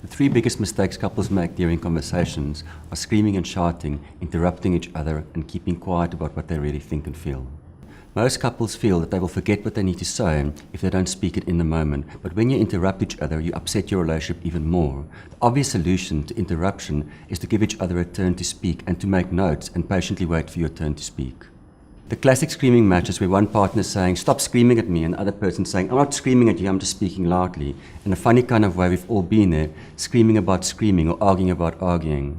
The three biggest mistakes couples make during conversations are screaming and shouting, interrupting each other, and keeping quiet about what they really think and feel. Most couples feel that they will forget what they need to say if they don't speak it in the moment, but when you interrupt each other, you upset your relationship even more. The obvious solution to interruption is to give each other a turn to speak and to make notes and patiently wait for your turn to speak. The classic screaming match is where one partner is saying, "Stop screaming at me," and the other person saying, "I'm not screaming at you, I'm just speaking loudly." In a funny kind of way, we've all been there, screaming about screaming or arguing about arguing.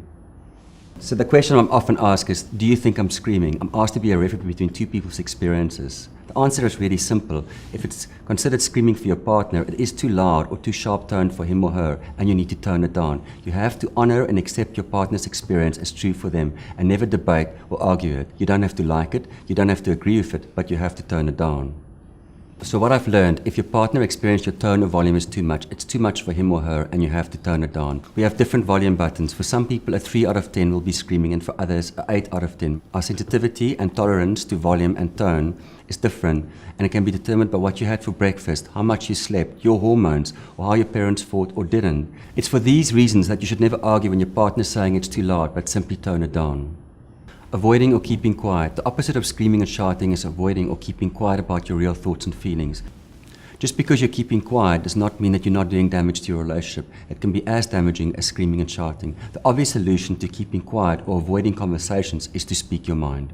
So the question I'm often asked is, do you think I'm screaming? I'm asked to be a referee between two people's experiences. The answer is really simple. If it's considered screaming for your partner, it is too loud or too sharp-toned for him or her, and you need to tone it down. You have to honor and accept your partner's experience as true for them and never debate or argue it. You don't have to like it, you don't have to agree with it, but you have to tone it down. So what I've learned, if your partner experiences your tone or volume is too much, it's too much for him or her and you have to tone it down. We have different volume buttons. For some people, a 3 out of 10 will be screaming, and for others, a 8 out of 10. Our sensitivity and tolerance to volume and tone is different, and it can be determined by what you had for breakfast, how much you slept, your hormones, or how your parents fought or didn't. It's for these reasons that you should never argue when your partner is saying it's too loud, but simply tone it down. Avoiding or keeping quiet. The opposite of screaming and shouting is avoiding or keeping quiet about your real thoughts and feelings. Just because you're keeping quiet does not mean that you're not doing damage to your relationship. It can be as damaging as screaming and shouting. The obvious solution to keeping quiet or avoiding conversations is to speak your mind.